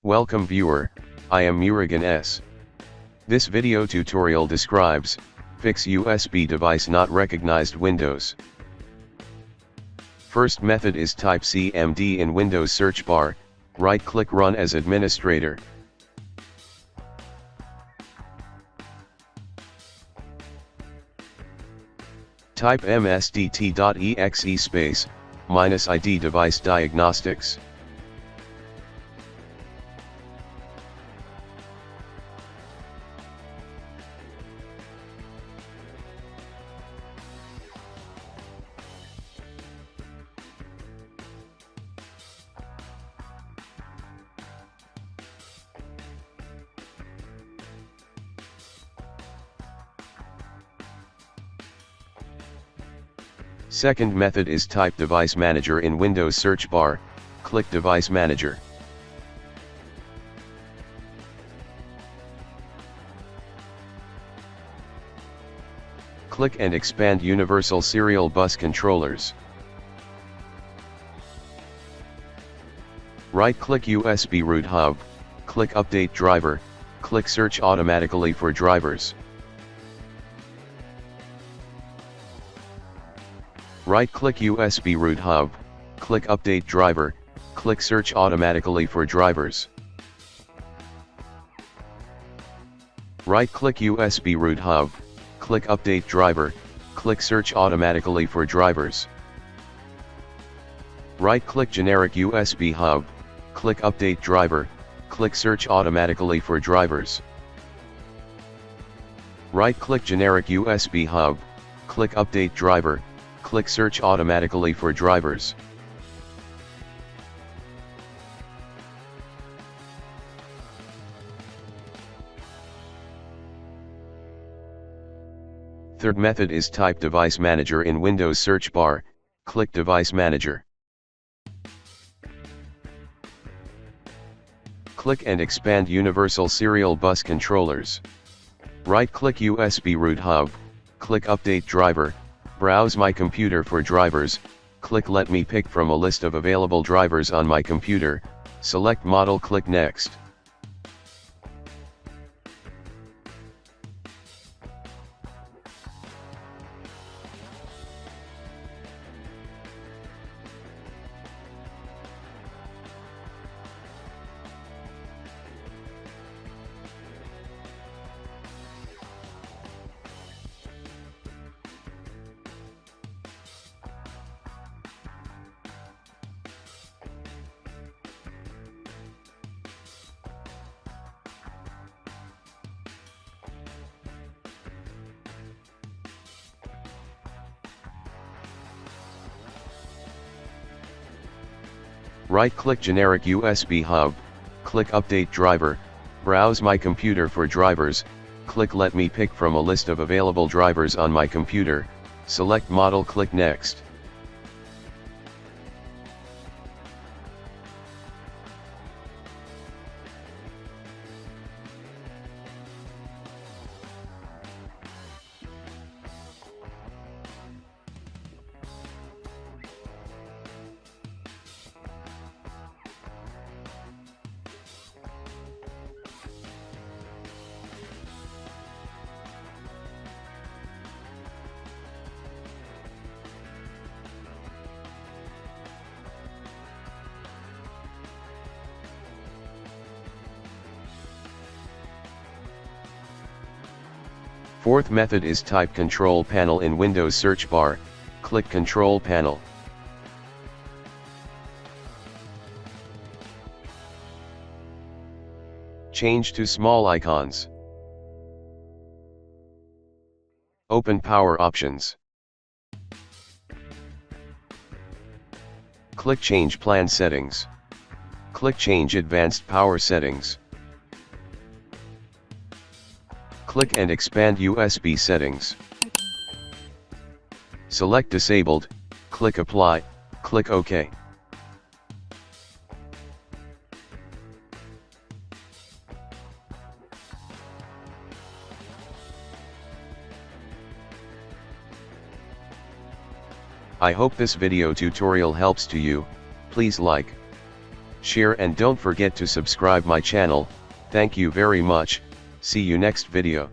Welcome viewer, I am Murugan S. This video tutorial describes, fix USB device not recognized Windows. First method is type CMD in Windows search bar, right click run as administrator. Type msdt.exe space, -id device diagnostics. Second method is type device manager in Windows search bar, click device manager. Click and expand universal serial bus controllers. Right click USB root hub, click update driver, click search automatically for drivers. Right-click USB root hub, click update driver, click search automatically for drivers. Right-click USB root hub, click update driver, click search automatically for drivers. Right-click generic USB hub, click update driver, click search automatically for drivers. Right-click generic USB hub, click update driver, click search automatically for drivers. Third method is type device manager in Windows search bar, click device manager. Click and expand universal serial bus controllers. Right-click USB root hub, click update driver, browse my computer for drivers, click let me pick from a list of available drivers on my computer, select model, click next. Right-click generic USB hub, click update driver, browse my computer for drivers, click let me pick from a list of available drivers on my computer, select model, click next. Fourth method is type control panel in Windows search bar, click control panel. Change to small icons. Open power options. Click change plan settings. Click change advanced power settings. Click and expand USB settings. Select disabled, click apply, click OK. I hope this video tutorial helps to you. Please like, share and don't forget to subscribe my channel. Thank you very much, see you next video.